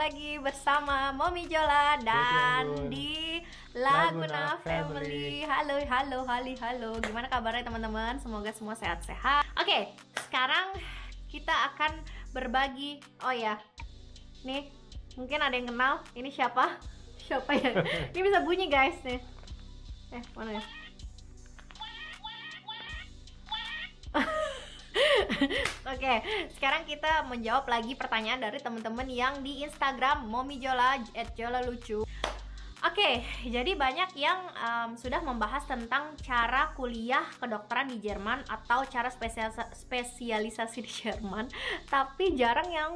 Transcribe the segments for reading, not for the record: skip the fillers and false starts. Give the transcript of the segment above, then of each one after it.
lagi bersama Mommy Jola dan di Laguna Family. Halo. Gimana kabarnya teman-teman? Semoga semua sehat-sehat. Oke, sekarang kita akan berbagi. Oh ya, nih mungkin ada yang kenal. Ini siapa? Siapa ya? Ini bisa bunyi guys nih. Mana ya? Oke, sekarang kita menjawab lagi pertanyaan dari teman-teman yang di Instagram mommyjola @jolalucu. Oke, jadi banyak yang sudah membahas tentang cara kuliah kedokteran di Jerman atau cara spesialisasi di Jerman, tapi jarang yang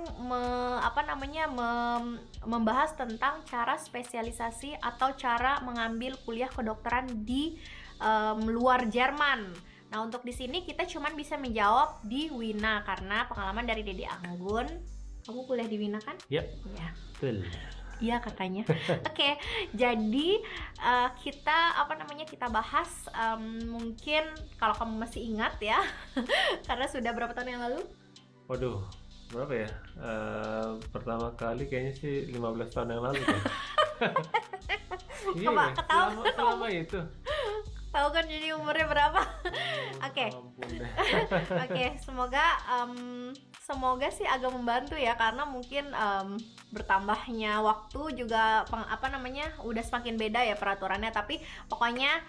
membahas tentang cara spesialisasi atau cara mengambil kuliah kedokteran di luar Jerman. Nah, untuk di sini kita cuman bisa menjawab di Wina karena pengalaman dari Dede Anggun. Kamu kuliah di Wina kan? Yep. Ya. Betul. Iya katanya. Oke, jadi kita kita bahas mungkin kalau kamu masih ingat ya, karena sudah berapa tahun yang lalu? Waduh, berapa ya? Pertama kali kayaknya sih 15 tahun yang lalu kan? Iya, selama itu. Tahu kan jadi umurnya berapa? Oke. Oke, semoga sih agak membantu ya, karena mungkin bertambahnya waktu juga udah semakin beda ya peraturannya, tapi pokoknya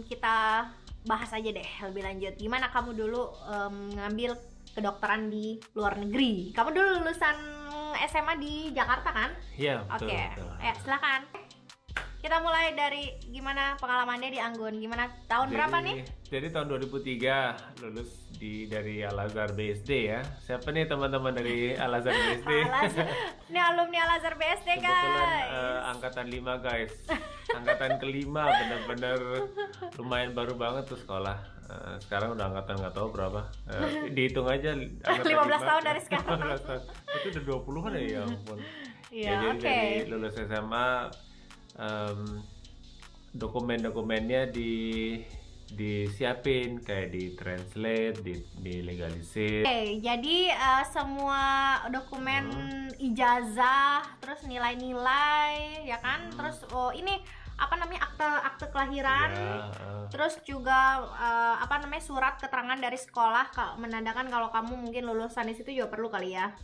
kita bahas aja deh lebih lanjut. Gimana kamu dulu ngambil kedokteran di luar negeri? Kamu dulu lulusan SMA di Jakarta kan? Iya, betul. Oke. Silakan. Kita mulai dari gimana pengalamannya di Anggun. Gimana tahun berapa nih? Jadi tahun 2003 lulus dari Al-Azhar BSD ya. Siapa nih teman-teman dari Al-Azhar BSD? Ini alumni Al-Azhar BSD guys. Angkatan 5 guys. Angkatan kelima, bener-bener lumayan baru banget tuh sekolah. Sekarang udah angkatan nggak tahu berapa. Dihitung aja. 15 tahun dari sekarang. 15 tahun. Itu udah 20-an ya ampun. Iya, jadi oke. dari lulus SMA dokumen-dokumennya disiapin, kayak di translate, di legalisir. Oke, jadi semua dokumen ijazah, terus nilai-nilai, ya kan? Terus ini akte kelahiran, terus juga surat keterangan dari sekolah menandakan kalau kamu mungkin lulusan di situ juga perlu kali ya.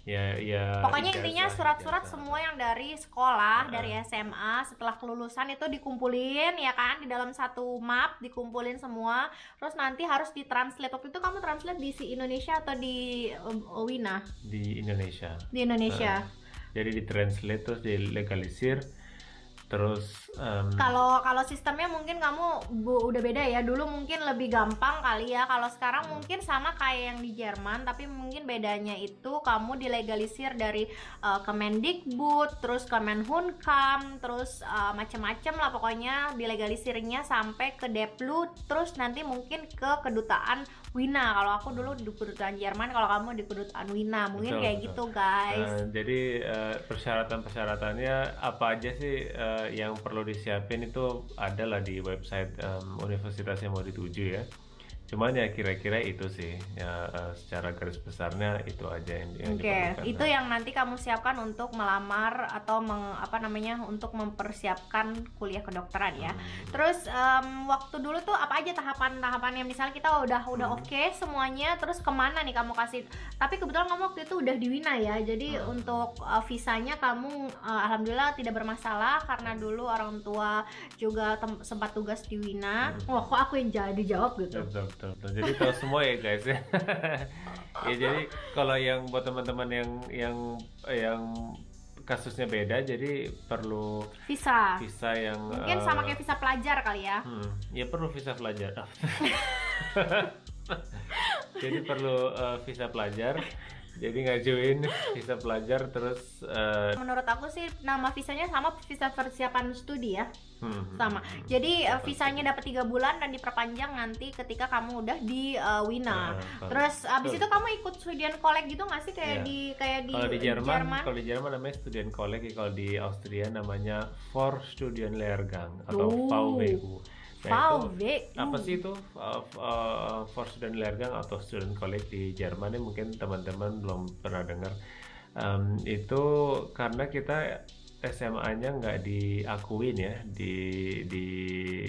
Ya, pokoknya intinya surat-surat semua yang dari sekolah, dari SMA setelah kelulusan itu dikumpulin ya kan, di dalam satu map dikumpulin semua, terus nanti harus ditranslate. Waktu itu kamu translate di Indonesia atau di Wina? Di Indonesia. Di Indonesia. Jadi ditranslate terus dilegalisir. Terus kalau sistemnya mungkin kamu udah beda ya. Dulu mungkin lebih gampang kali ya. Kalau sekarang mungkin sama kayak yang di Jerman, tapi mungkin bedanya itu kamu dilegalisir dari Kemendikbud, terus Kemenhunkam, terus macem-macem lah pokoknya dilegalisirnya sampai ke Deplu, terus nanti mungkin ke kedutaan Wina. Kalau aku dulu di kedutaan Jerman, kalau kamu di kedutaan Wina, mungkin kayak gitu guys. Jadi persyaratannya apa aja sih yang perlu disiapin itu adalah di website universitas yang mau dituju ya. Cuman ya kira-kira itu sih ya, secara garis besarnya itu aja yang diperlukan. Itu yang nanti kamu siapkan untuk melamar atau untuk mempersiapkan kuliah kedokteran ya. Terus waktu dulu tuh apa aja tahapan-tahapannya? Misalnya kita udah oke semuanya, terus kemana nih kamu kasih? Tapi kebetulan kamu waktu itu udah di Wina ya, jadi untuk visanya kamu alhamdulillah tidak bermasalah karena dulu orang tua juga sempat tugas di Wina. Wah, kok aku yang dijawab gitu? Betul. Jadi tahu semua ya guys ya. Ya jadi kalau yang buat teman-teman yang kasusnya beda, jadi perlu visa yang mungkin sama kayak visa pelajar kali ya. Ya perlu visa pelajar. Jadi perlu visa pelajar. Jadi ngajuin visa pelajar terus menurut aku sih nama visanya sama visa persiapan studi ya. Sama. Jadi visanya dapat 3 bulan dan diperpanjang nanti ketika kamu udah di Wina. Terus abis itu kamu ikut student college gitu nggak sih kayak di kalau di Jerman? Kalau di Jerman namanya student college, kalau di Austria namanya Vorstudienlehrgang atau VWU. Apa sih itu Vorstudienlehrgang atau student college di Jerman? Ini mungkin teman-teman belum pernah dengar. Itu karena kita SMA-nya nggak diakuin ya di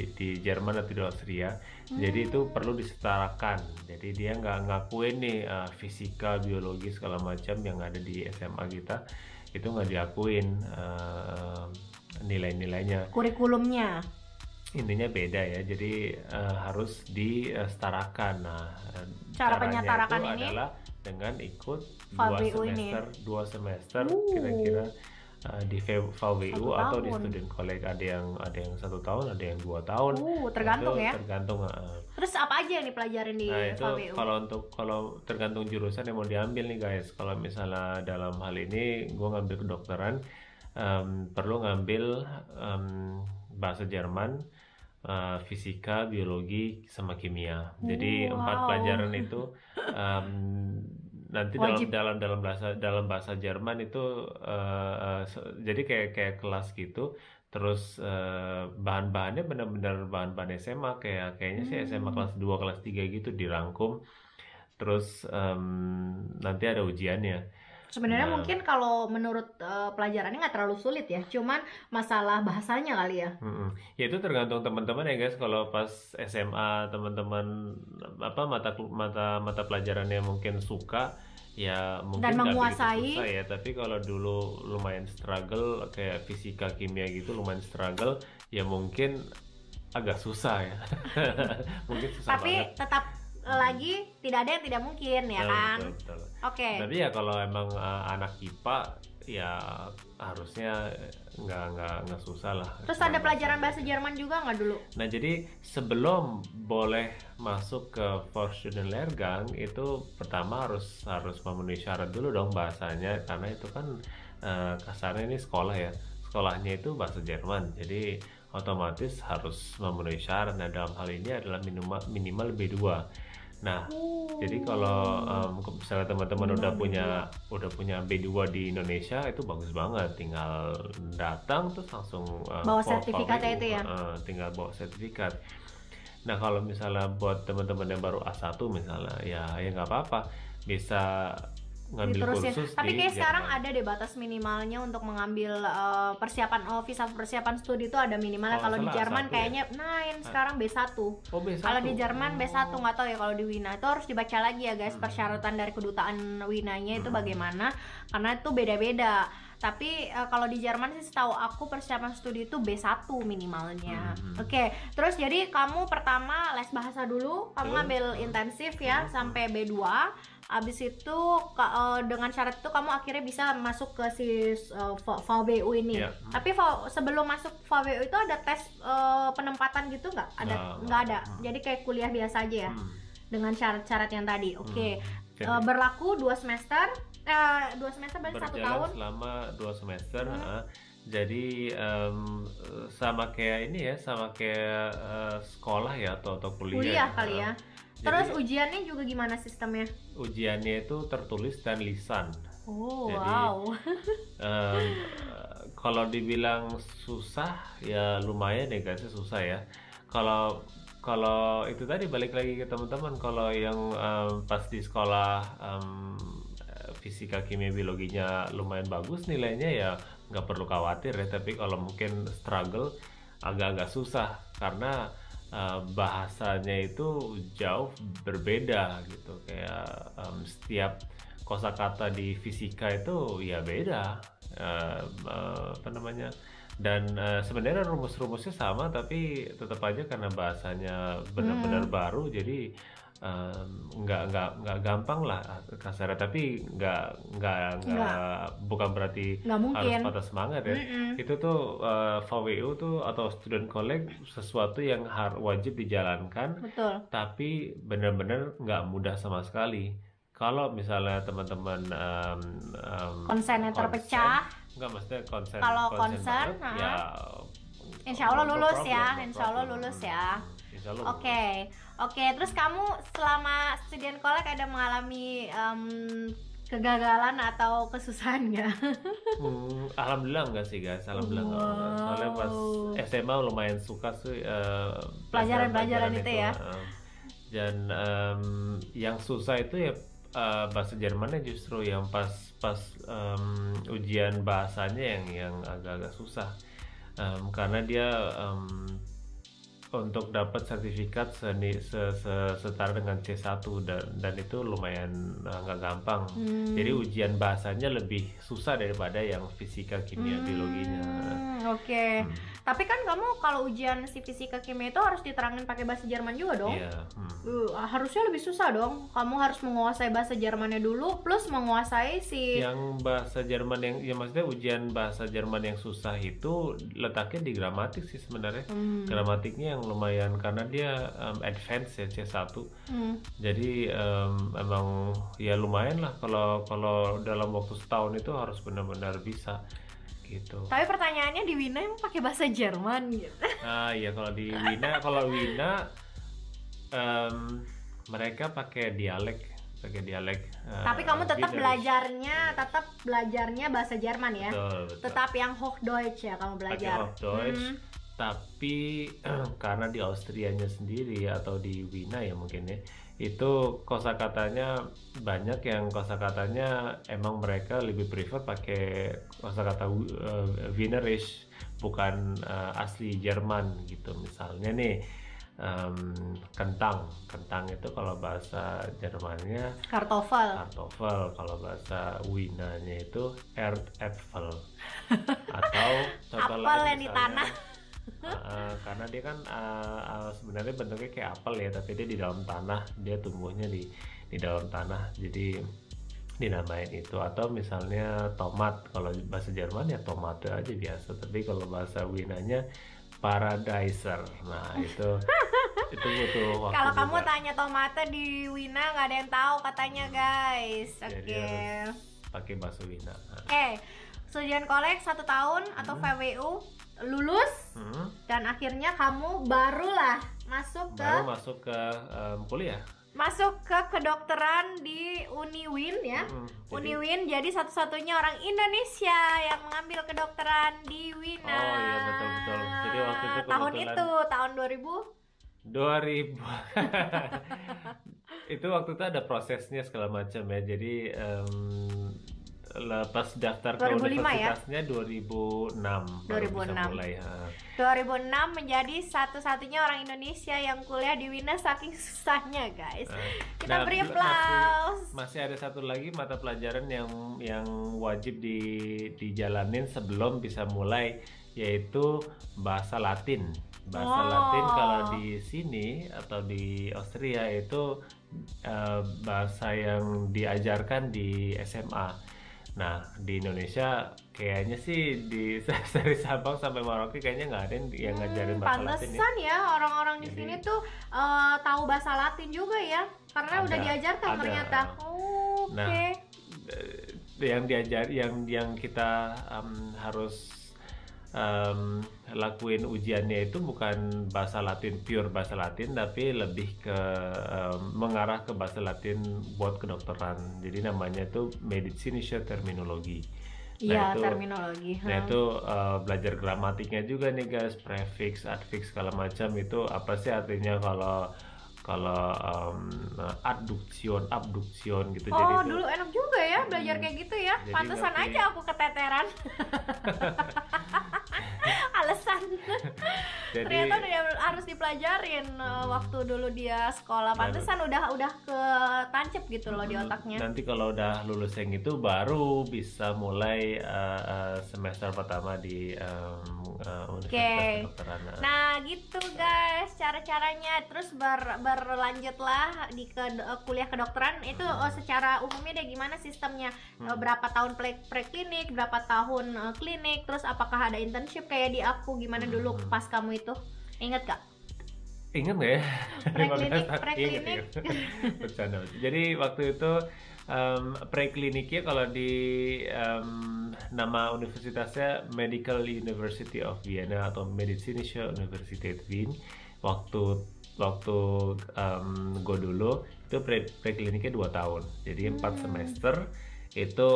di Jerman atau di Austria, jadi itu perlu disetarakan. Jadi dia nggak ngakuin nih fisika, biologi segala macam yang ada di SMA kita itu nggak diakuin nilai-nilainya. Kurikulumnya. Intinya beda ya, jadi harus disetarakan. Nah, Cara caranya penyetarakan itu ini adalah dengan ikut VWU ini. dua semester kira-kira di VWU 1 atau di tahun. student college. Ada yang 1 tahun, ada yang 2 tahun. Tergantung Itu ya. tergantung. Terus apa aja yang dipelajarin di Nah itu VWU? kalau tergantung jurusan yang mau diambil nih guys. Kalau misalnya dalam hal ini gue ngambil kedokteran, perlu ngambil bahasa Jerman, fisika, biologi, sama kimia. Jadi 4 Wow. pelajaran itu nanti Wajib. dalam bahasa Jerman itu jadi kayak kelas gitu. Terus bahan-bahannya benar-benar bahan-bahan SMA, kayaknya sih SMA kelas 2 kelas 3 gitu dirangkum. Terus nanti ada ujiannya. Sebenarnya Nah, mungkin kalau menurut pelajarannya nggak terlalu sulit ya, cuman masalah bahasanya kali ya. ya itu tergantung teman-teman ya guys. Kalau pas SMA teman-teman apa mata pelajarannya mungkin suka, ya mungkin Dan nggak begitu menguasai. susah ya. Tapi kalau dulu lumayan struggle kayak fisika kimia gitu lumayan struggle, ya mungkin agak susah ya. Mungkin susah Tapi banget. tetap lagi tidak ada yang tidak mungkin ya Betul, kan. betul, betul. Oke. Tapi ya kalau emang anak IPA ya harusnya nggak susah lah. Terus Cuman ada pelajaran bahasa bahasa Jerman juga nggak dulu? Nah, jadi sebelum boleh masuk ke Vorstudenlehrgang itu pertama harus memenuhi syarat dulu dong bahasanya, karena itu kan kasarnya ini sekolah ya. Sekolahnya itu bahasa Jerman. Jadi otomatis harus memenuhi syarat. Nah, dalam hal ini adalah minimal B2. Nah, jadi kalau misalnya teman-teman udah punya B2 di Indonesia itu bagus banget, tinggal datang terus langsung Bawa sertifikatnya VWU, itu ya? tinggal bawa sertifikat. Nah, kalau misalnya buat teman-teman yang baru A1 misalnya, ya nggak apa-apa, bisa ngambil Diterusin. kursus Tapi di kayak sekarang Jerman. ada deh batas minimalnya untuk mengambil visa persiapan studi itu ada minimalnya. Kalau Kalau di salah Jerman A1 ya? kayaknya sekarang B1. Oh, B1. Kalau di Jerman B1 nggak tahu ya kalau di Wina. Itu harus dibaca lagi ya guys, persyaratan dari kedutaan Winanya itu bagaimana, karena itu beda-beda. Tapi kalau di Jerman sih setahu aku persiapan studi itu B1 minimalnya. Oke, terus jadi kamu pertama les bahasa dulu, kamu Betul. ngambil intensif ya sampai B2. Abis itu dengan syarat itu kamu akhirnya bisa masuk ke si VWU ini. Iya. Tapi sebelum masuk VWU itu ada tes penempatan gitu nggak? Nggak ada. Jadi kayak kuliah biasa aja ya. Dengan syarat-syarat yang tadi. Oke. Jadi, Berlaku 2 semester. 2 semester berarti 1 berjalan tahun. selama 2 semester. Jadi sama kayak ini ya, sama kayak sekolah ya atau kuliah. Kuliah kali ya. Terus Jadi, ujiannya juga gimana sistemnya? ujiannya itu tertulis dan lisan. Oh, Jadi, wow. Kalau dibilang susah ya lumayan ya guys, susah ya. Kalau itu tadi balik lagi ke teman-teman, kalau yang pas di sekolah fisika kimia biologinya lumayan bagus nilainya, ya nggak perlu khawatir ya. Tapi kalau mungkin struggle agak-agak susah karena bahasanya itu jauh berbeda gitu. Kayak setiap kosakata di fisika itu ya beda, apa namanya, dan sebenarnya rumus-rumusnya sama tapi tetap aja karena bahasanya benar-benar baru, jadi nggak gampang lah kasarnya. Tapi nggak bukan berarti Nggak mungkin. harus patah semangat ya. Itu tuh VWU tuh atau student college sesuatu yang wajib dijalankan, Betul. tapi benar-benar nggak mudah sama sekali. Kalau misalnya teman-teman Konsennya terpecah. nggak, maksudnya konsen Kalau konsen konsen, banget, ya Insya Allah no lulus problem, ya, no insya Allah problem. lulus ya. Insya Allah Oke, oke. Terus kamu selama student college ada mengalami kegagalan atau kesusahan nggak? Alhamdulillah enggak sih guys, alhamdulillah enggak. Soalnya pas SMA lumayan suka sih Pelajaran-pelajaran itu ya. Dan yang susah itu ya bahasa Jermannya justru yang pas pas ujian bahasanya yang agak-agak susah. Karena dia untuk dapat sertifikat setara dengan C1 dan itu lumayan nggak gampang. Jadi ujian bahasanya lebih susah daripada yang fisika, kimia, biologinya. Oke. Tapi kan kamu kalau ujian si fisika kimia itu harus diterangin pakai bahasa Jerman juga dong? Iya. Harusnya lebih susah dong. Kamu harus menguasai bahasa Jermannya dulu plus menguasai si Yang bahasa Jerman yang ya maksudnya ujian bahasa Jerman yang susah itu letaknya di gramatik sih sebenarnya. Gramatiknya yang lumayan karena dia advance ya C1. Jadi emang ya lumayan lah kalau dalam waktu setahun itu harus benar-benar bisa gitu. Tapi pertanyaannya di Wina emang pakai bahasa Jerman gitu. Nah, iya kalau di Wina mereka pakai dialek. Tapi kamu tetap belajarnya bahasa Jerman ya. Betul. Tetap yang Hochdeutsch ya kamu belajar. Pakai Hochdeutsch. Tapi karena di Austrianya sendiri atau di Wina ya mungkin ya, itu kosakatanya banyak yang kosakatanya emang mereka lebih prefer pakai kosakata Wienerisch, bukan asli Jerman gitu. Misalnya nih kentang itu kalau bahasa Jermannya Kartoffel, kalau bahasa Winanya itu Erdäpfel atau contoh apel lain yang di misalnya, tanah. karena dia kan sebenarnya bentuknya kayak apel ya, tapi dia di dalam tanah, dia tumbuhnya di dalam tanah, jadi dinamain itu. Atau misalnya tomat, kalau bahasa Jerman ya tomate aja biasa, tapi kalau bahasa Winanya Paradiser. Nah itu butuh waktu. Kalau juga. kamu tanya tomate di Wina nggak ada yang tahu katanya guys. Jadi Oke. harus pakai bahasa Wina. Ujian kolek 1 tahun atau VWU lulus dan akhirnya kamu barulah masuk ke kuliah. Masuk ke kedokteran di Uniwin ya. Uniwin jadi satu-satunya orang Indonesia yang mengambil kedokteran di Wina. Oh iya betul. Jadi waktu itu tahun 2000 itu waktu itu ada prosesnya segala macam ya. Jadi pas daftar ke 2005 universitasnya 2006 baru bisa mulai. 2006 menjadi satu-satunya orang Indonesia yang kuliah di Wina saking susahnya guys. Kita beri aplaus. Masih ada satu lagi mata pelajaran yang wajib dijalanin sebelum bisa mulai, yaitu bahasa Latin. Latin kalau di sini atau di Austria itu bahasa yang diajarkan di SMA. Nah di Indonesia kayaknya sih dari Sabang sampai Merauke kayaknya nggak ada yang ngajarin bahasa Latin ya. Pantesan ya orang-orang di sini tuh tahu bahasa Latin juga ya, karena udah diajarkan ternyata. Oke. Nah, yang kita harus lakuin ujiannya itu bukan bahasa Latin, pure bahasa Latin, tapi lebih ke mengarah ke bahasa Latin buat kedokteran. Jadi namanya itu medizinische Terminologie. Iya, terminologi. Nah itu belajar gramatiknya juga nih guys, prefix, adfix segala macam itu apa sih artinya kalau adduction, abduction gitu. Oh, jadi dulu enak juga ya belajar kayak gitu ya. Pantesan aja aku keteteran. Alasan. Ternyata harus dipelajarin waktu dulu dia sekolah. Pantesan udah ketancep gitu loh di otaknya. Nanti kalau udah lulus yang itu baru bisa mulai semester pertama di Universitas Kedokteran. Nah gitu guys cara-caranya. Terus berlanjutlah di kuliah kedokteran itu secara umumnya deh gimana sistemnya, berapa tahun preklinik, berapa tahun klinik, terus apakah ada internship kayak di aku, gimana dulu pas kamu itu, inget gak? Ingat nggak ya? Preklinik. Bercanda. Jadi waktu itu prekliniknya kalau di nama universitasnya Medical University of Vienna atau Medizinische Universität Wien. Waktu gue dulu itu prekliniknya 2 tahun, jadi 4 semester itu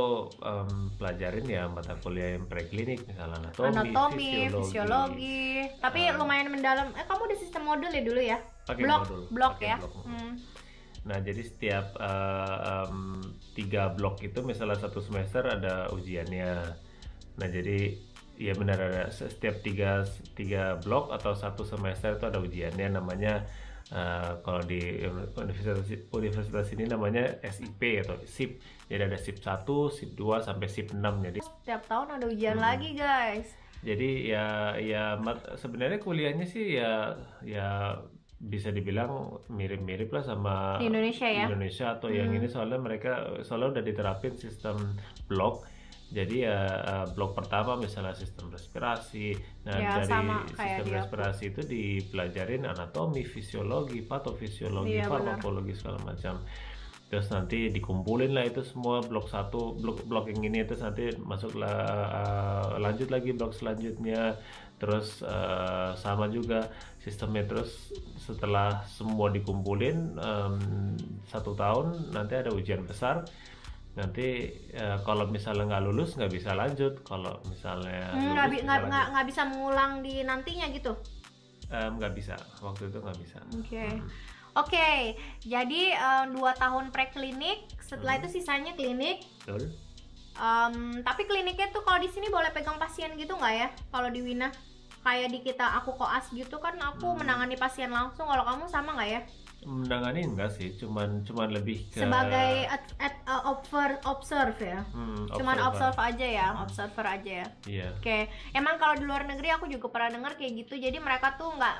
pelajarin ya mata kuliah yang preklinik, misalnya anatomi, fisiologi. Tapi lumayan mendalam. Kamu udah sistem modul ya dulu ya? Pakai blok ya. Nah, jadi setiap 3 blok itu misalnya satu semester ada ujiannya. Nah, jadi ya benar ada setiap tiga blok atau satu semester itu ada ujiannya, namanya kalau di universitas ini namanya SIP atau SIP. Jadi ada SIP 1, SIP 2 sampai SIP 6. Jadi Setiap tahun ada ujian lagi guys. jadi sebenarnya kuliahnya sih ya bisa dibilang mirip-mirip lah sama Di Indonesia ya? Indonesia atau yang ini, soalnya mereka soalnya udah diterapin sistem blok. Jadi ya blok pertama misalnya sistem respirasi. Nah, Ya, dari sama kayak sistem di aku. respirasi itu dipelajarin anatomi, fisiologi, patofisiologi, Iya, benar. farmakologi segala macam. Terus nanti dikumpulin lah itu semua blok satu, blok yang ini, terus nanti masuklah lanjut lagi blok selanjutnya. Terus sama juga sistemnya. Terus setelah semua dikumpulin 1 tahun nanti ada ujian besar. Nanti kalau misalnya nggak lulus nggak bisa lanjut. Kalau misalnya lulus bisa lanjut. Nggak bisa mengulang di nantinya gitu. Nggak bisa, waktu itu nggak bisa. Oke, jadi 2 tahun preklinik, setelah itu sisanya klinik. Betul. Tapi kliniknya tuh kalau di sini boleh pegang pasien gitu nggak ya? Kalau di Wina, kayak di kita aku koas gitu kan aku menangani pasien langsung. Kalau kamu sama nggak ya? Menangani enggak sih, cuman lebih ke Sebagai observe ya? Cuman observe aja ya, observer aja ya. Iya. Oke, emang kalau di luar negeri aku juga pernah dengar kayak gitu. Jadi mereka tuh nggak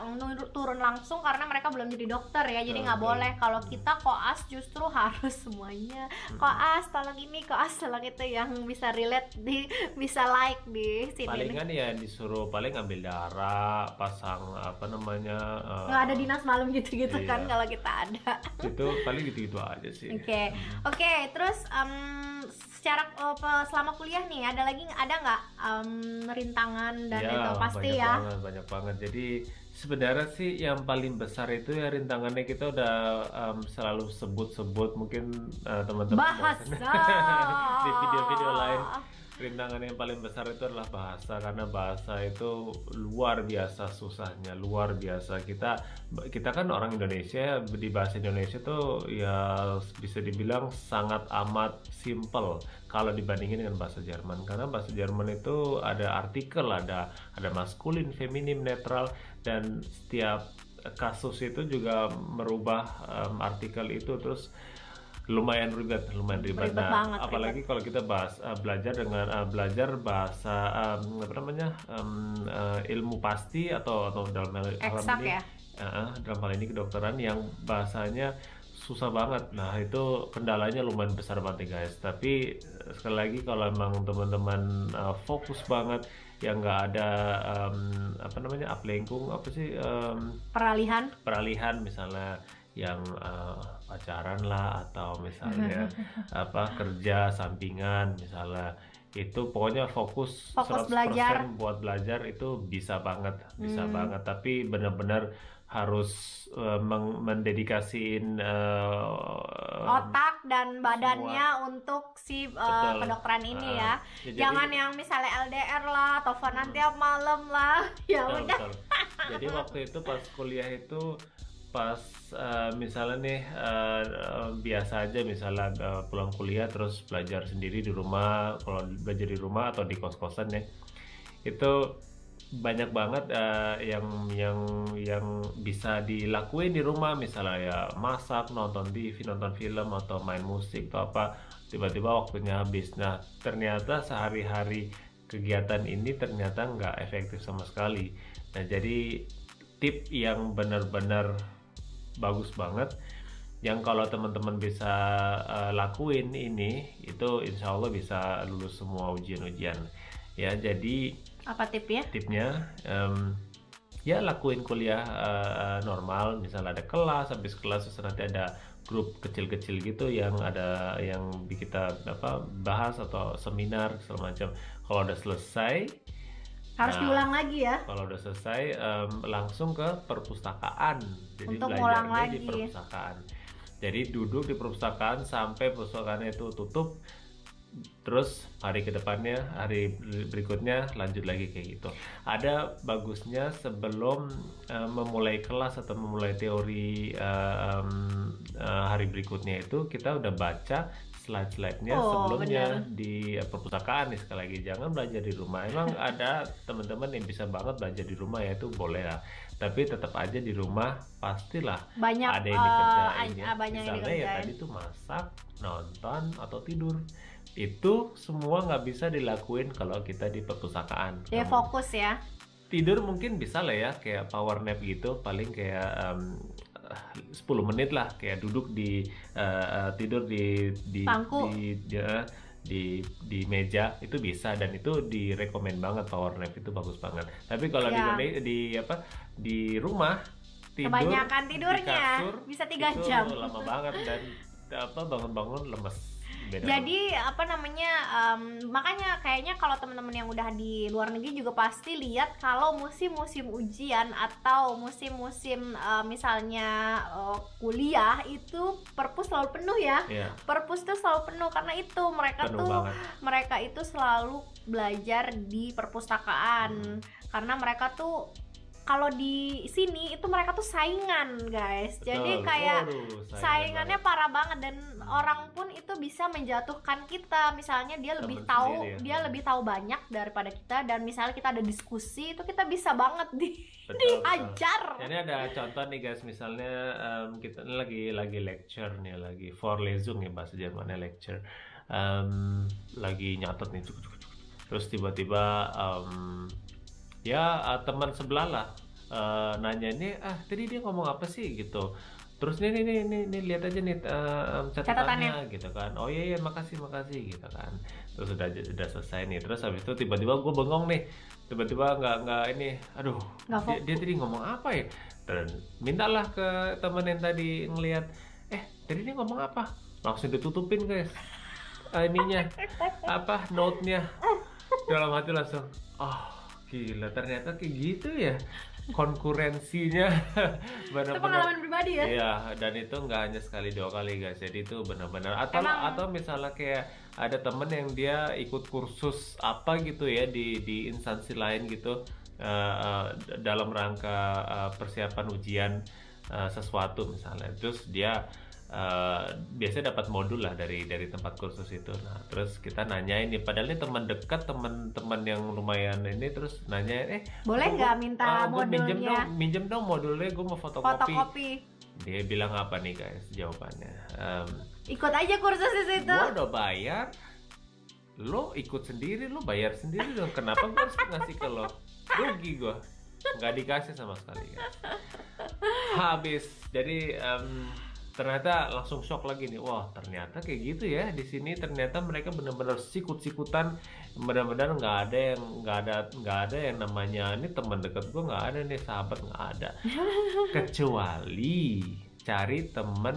turun langsung karena mereka belum jadi dokter ya. Jadi nggak boleh. Kalau kita koas justru harus semuanya. Koas tolong ini, koas tolong itu, yang bisa relate bisa like di sini. Palingan ya disuruh paling ambil darah, pasang apa namanya, Nggak ada dinas malam gitu-gitu iya. kan kalau kita ada. itu paling gitu-gitu aja sih. Oke, terus secara selama kuliah nih ada nggak rintangan dan Ya, itu pasti banyak ya. banget. Jadi sebenarnya sih yang paling besar itu ya rintangannya, kita udah selalu sebut-sebut, mungkin teman-teman Bahasa. di video-video lain. Rintangan yang paling besar itu adalah bahasa, karena bahasa itu luar biasa susahnya, luar biasa. Kita kan orang Indonesia, di bahasa Indonesia tuh ya bisa dibilang sangat amat simple kalau dibandingin dengan bahasa Jerman, karena bahasa Jerman itu ada artikel, ada maskulin, feminim, netral, dan setiap kasus itu juga merubah artikel itu. Terus lumayan ribet. Ribet Nah, banget, apalagi kalau kita belajar bahasa apa namanya, ilmu pasti atau dalam hal Eksak ini ya? dalam hal ini kedokteran yang bahasanya susah banget. Nah, itu kendalanya lumayan besar banget nih guys. Tapi sekali lagi kalau emang teman-teman fokus banget, yang nggak ada apa namanya, aplengkung, apa sih, Peralihan misalnya yang pacaran lah, atau misalnya apa, kerja sampingan misalnya, itu pokoknya fokus 100% belajar. buat belajar, itu bisa banget. Tapi benar-benar harus mendedikasiin otak dan badannya untuk si Betul. kedokteran ini ya. Ya, Jangan yang misalnya LDR lah, telepon tiap malam lah. Ya betul, udah. betul. Jadi waktu itu pas kuliah itu, pas misalnya nih biasa aja, misalnya pulang kuliah terus belajar sendiri di rumah. Kalau belajar di rumah atau di kos-kosan ya, itu banyak banget yang bisa dilakuin di rumah, misalnya ya masak, nonton TV, nonton film, atau main musik atau apa. Tiba-tiba waktunya habis. Nah, ternyata sehari-hari kegiatan ini ternyata nggak efektif sama sekali. Nah, jadi tip yang benar-benar bagus banget, yang kalau teman-teman bisa lakuin ini, itu insya Allah bisa lulus semua ujian-ujian ya. Jadi Apa tipnya? tipnya, ya lakuin kuliah normal, misalnya ada kelas, habis kelas terus nanti ada grup kecil-kecil gitu yang kita bahas, atau seminar segala macam. Kalau udah selesai, Harus diulang lagi ya. kalau udah selesai langsung ke perpustakaan. Jadi Untuk ngulang belajarnya di lagi. perpustakaan. Jadi duduk di perpustakaan sampai perpustakaannya itu tutup. terus hari kedepannya, hari berikutnya lanjut lagi kayak gitu. Ada bagusnya sebelum memulai kelas atau memulai teori hari berikutnya itu kita udah baca slide-slide-nya sebelumnya bener. di perpustakaan nih. Sekali lagi jangan belajar di rumah. Emang ada teman-teman yang bisa banget belajar di rumah ya, itu boleh lah. Tapi tetap aja di rumah pastilah Banyak ada yang dikerjain ya. banyak yang Misalnya ya dikerjain. tadi tuh masak, nonton, atau tidur. Itu semua nggak bisa dilakuin kalau kita di perpustakaan. Dia fokus ya. Tidur mungkin bisa lah ya, kayak power nap gitu, paling kayak 10 menit lah, kayak duduk di tidur di Bangku. di meja itu bisa, dan itu direkomend banget power nap, itu bagus banget. Tapi kalau Ya. di rumah tidur Kebanyakan di tidurnya kasur bisa 3 itu jam. lama banget, dan bangun-bangun lemes. Beda Jadi apa namanya, makanya kayaknya kalau teman-teman yang udah di luar negeri juga pasti lihat kalau musim-musim ujian atau musim-musim misalnya kuliah itu perpus selalu penuh ya. Iya, Perpus tuh selalu penuh karena itu penuh banget. mereka itu selalu belajar di perpustakaan. Karena mereka tuh kalau di sini itu mereka tuh saingan, guys. Jadi Betul. kayak Waduh, saingannya banget. parah banget, dan orang pun itu bisa menjatuhkan kita. Misalnya dia lebih Temen tahu, sendiri ya. dia lebih tahu banyak daripada kita, dan misalnya kita ada diskusi itu kita bisa banget Betul. diajar. Ini ada contoh nih guys, misalnya kita ini lagi lecture nih, lagi Vorlesung ya bahasa Jermannya, lecture. Lagi nyatet nih, terus tiba-tiba ya teman sebelah lah nanya ini, tadi dia ngomong apa sih gitu. Terus nih lihat aja nih catatannya gitu kan. Oh iya makasih gitu kan. Terus udah selesai nih. Terus habis itu tiba-tiba gue bengong nih. Tiba-tiba nggak ini. Aduh, dia tadi ngomong apa ya? Dan mintalah ke teman yang tadi ngelihat. Tadi dia ngomong apa? Langsung ditutupin guys. Ininya apa note-nya. Dalam hati langsung, gila, ternyata kayak gitu ya konkurensinya. Itu pengalaman pribadi ya. Iya, dan itu nggak hanya sekali 2 kali guys, jadi itu benar-benar atau misalnya kayak ada temen yang dia ikut kursus apa gitu ya di instansi lain gitu, dalam rangka persiapan ujian sesuatu misalnya, terus dia biasanya dapat modul lah dari tempat kursus itu. Nah terus kita nanya ini, padahal ini teman dekat, teman-teman yang lumayan ini, terus nanya boleh nggak minta modulnya? minjem dong modulnya, gue mau fotokopi. Fotokopi. Dia bilang apa nih guys jawabannya? Ikut aja kursus di situ. Gue udah bayar, lo ikut sendiri, lo bayar sendiri dong, kenapa gue harus ngasih ke lo? Rugi gue, nggak dikasih sama sekali guys. Habis, jadi ternyata langsung shock lagi nih, wah ternyata kayak gitu ya di sini. Ternyata mereka benar-benar sikut-sikutan, benar-benar nggak ada yang namanya ini teman dekat gue, nggak ada nih, sahabat nggak ada. Kecuali cari temen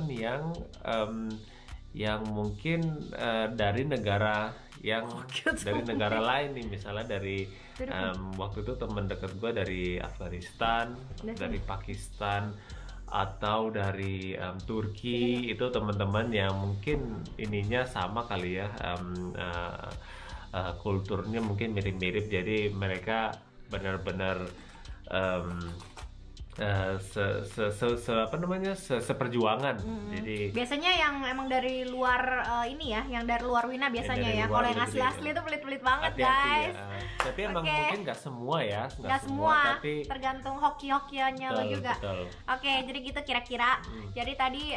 yang mungkin dari negara lain nih, misalnya dari waktu itu temen deket gue dari Afghanistan, dari Pakistan, atau dari Turki. Itu teman-teman yang mungkin ininya sama kali ya, kulturnya mungkin mirip-mirip, jadi mereka benar-benar seperjuangan. Jadi biasanya yang emang dari luar ini ya, yang dari luar Wina biasanya ya. Kalau yang asli-asli itu pelit-pelit banget guys. Ya. Tapi emang mungkin nggak semua ya, nggak semua, tapi tergantung hoki-hokiannya lo juga. Oke, jadi gitu kira-kira. Jadi tadi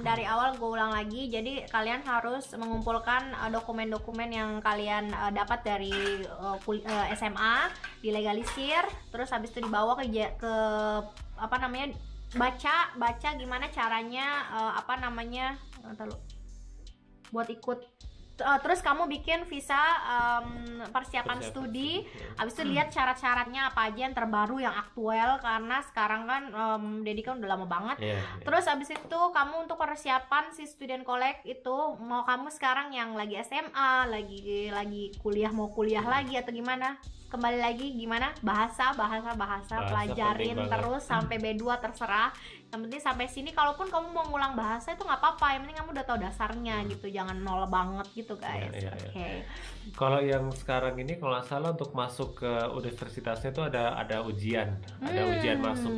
dari awal gue ulang lagi, jadi kalian harus mengumpulkan dokumen-dokumen yang kalian dapat dari SMA, dilegalisir, terus habis itu dibawa ke apa namanya, baca gimana caranya buat ikut. Terus kamu bikin visa persiapan studi. Habis itu lihat syarat-syaratnya apa aja yang terbaru, yang aktual, karena sekarang kan Dedi kan udah lama banget. Terus habis itu kamu untuk persiapan si student collect itu, mau kamu sekarang yang lagi SMA, lagi kuliah, mau kuliah lagi atau gimana, kembali lagi gimana, bahasa pelajarin terus sampai B2 terserah. Yang penting sampai sini, kalaupun kamu mau ngulang bahasa itu nggak apa-apa, yang penting kamu udah tahu dasarnya gitu, jangan nol banget gitu guys. Iya, iya, iya. Oke. Kalau yang sekarang ini kalau nggak salah untuk masuk ke universitasnya itu ada ujian, ada ujian masuk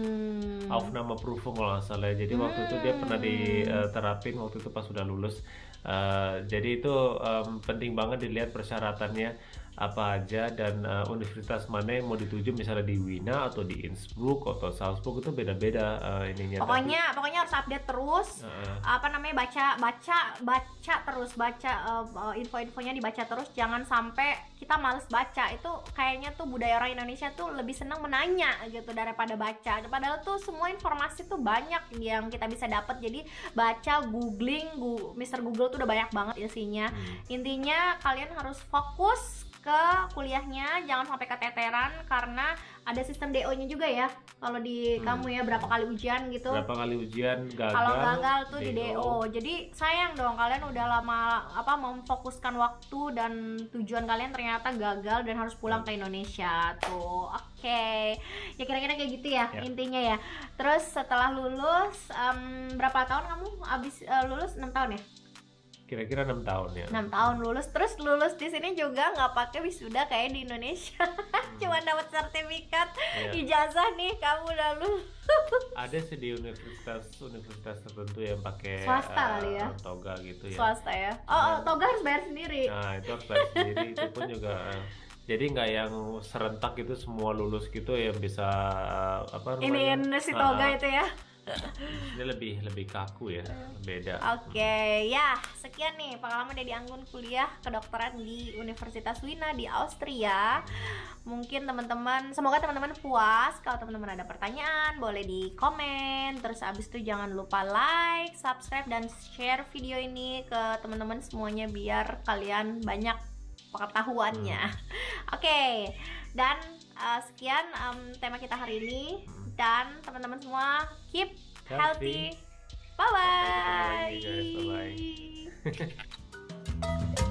Aufnahmeprüfung kalau nggak salah. Jadi waktu itu dia pernah diterapin waktu itu pas sudah lulus. Jadi itu penting banget dilihat persyaratannya apa aja dan universitas mana yang mau dituju, misalnya di Wina atau di Innsbruck atau Salzburg itu beda-beda ininya. Pokoknya harus update terus. Apa namanya, baca terus, info-infonya dibaca terus, jangan sampai kita males baca. Itu kayaknya tuh budaya orang Indonesia tuh lebih senang menanya gitu daripada baca. Padahal tuh semua informasi tuh banyak yang kita bisa dapat. Jadi baca, googling, Mr. Google tuh udah banyak banget isinya. Intinya kalian harus fokus ke kuliahnya, jangan sampai keteteran karena ada sistem DO-nya juga ya. Kalau di kamu ya, berapa kali ujian gitu. Berapa kali ujian gagal. Kalau gagal tuh di DO. Jadi sayang dong, kalian udah lama memfokuskan waktu dan tujuan kalian ternyata gagal dan harus pulang ke Indonesia tuh. Oke. Ya kira-kira kayak gitu ya, intinya ya. Terus setelah lulus berapa tahun kamu abis lulus? 6 tahun ya? Kira-kira 6 tahun ya. 6 tahun lulus. Terus lulus di sini juga nggak pakai wisuda kayak di Indonesia. Cuma dapat sertifikat, ijazah nih kamu udah lulus. Ada sih di universitas tertentu yang pakai swasta kali ya, toga gitu ya. Swasta ya. Toga harus bayar sendiri. Nah, itu harus bayar sendiri. Itu pun juga jadi nggak yang serentak itu semua lulus gitu yang bisa apa namanya? Ini si toga itu ya. Dia lebih kaku ya, beda. Oke, ya sekian nih pengalaman Dedi Anggun kuliah kedokteran di Universitas Wina di Austria. Mungkin semoga teman-teman puas. Kalau teman-teman ada pertanyaan boleh di komen. Terus abis itu jangan lupa like, subscribe, dan share video ini ke teman-teman semuanya biar kalian banyak pengetahuannya. Oke, dan sekian tema kita hari ini. Dan teman-teman semua keep healthy. Bye bye. Bye bye.